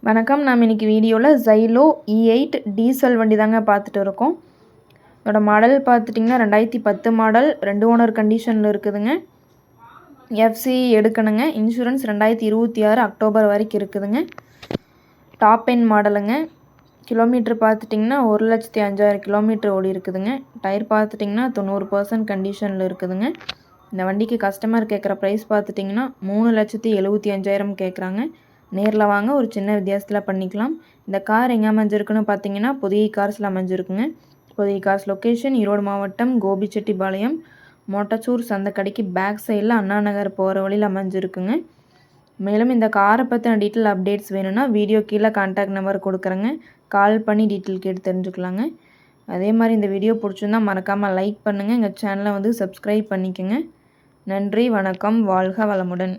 வணக்கம். நாம் இன்னைக்கு வீடியோவில் Xylo E8 டீசல் வண்டி தாங்க பார்த்துட்டு இருக்கோம். இதோட மாடல் பார்த்துட்டிங்கன்னா 2010 மாடல், 2 ஓனர் கண்டிஷனில் இருக்குதுங்க. எஃப்சி எடுக்கணுங்க. இன்சூரன்ஸ் 2026 அக்டோபர் வரைக்கும் இருக்குதுங்க. டாப் எண்ட் மாடலுங்க. கிலோமீட்டர் பார்த்துட்டிங்கன்னா 1,05,000 கிலோமீட்டர் ஓடி இருக்குதுங்க. டயர் பார்த்துட்டிங்கன்னா 90% கண்டிஷனில் இருக்குதுங்க. இந்த வண்டிக்கு கஸ்டமர் கேட்குற ப்ரைஸ் பார்த்துட்டிங்கன்னா 3,75,000 கேட்குறாங்க. நேரில் வாங்க, ஒரு சின்ன வித்தியாசத்தில் பண்ணிக்கலாம். இந்த கார் எங்கே அமைஞ்சிருக்குன்னு பார்த்தீங்கன்னா புதிய கார்ஸில் அமைஞ்சிருக்குங்க. புதிய கார்ஸ் லொக்கேஷன் ஈரோடு மாவட்டம் கோபிச்செட்டிப்பாளையம் மொட்டச்சூர் சந்தைக்கடைக்கு பேக் சைடில் அண்ணா நகர் போகிற வழியில் அமைஞ்சிருக்குங்க. மேலும் இந்த காரை பற்றின டீட்டெயில் அப்டேட்ஸ் வேணும்னா வீடியோ கீழே கான்டாக்ட் நம்பர் கொடுக்குறேங்க. கால் பண்ணி டீட்டெயில் கேட்டு தெரிஞ்சுக்கலாங்க. அதே மாதிரி இந்த வீடியோ பிடிச்சிருந்தால் மறக்காமல் லைக் பண்ணுங்கள். எங்கள் சேனலை சப்ஸ்கிரைப் பண்ணிக்கோங்க. நன்றி, வணக்கம், வாழ்க வளமுடன்.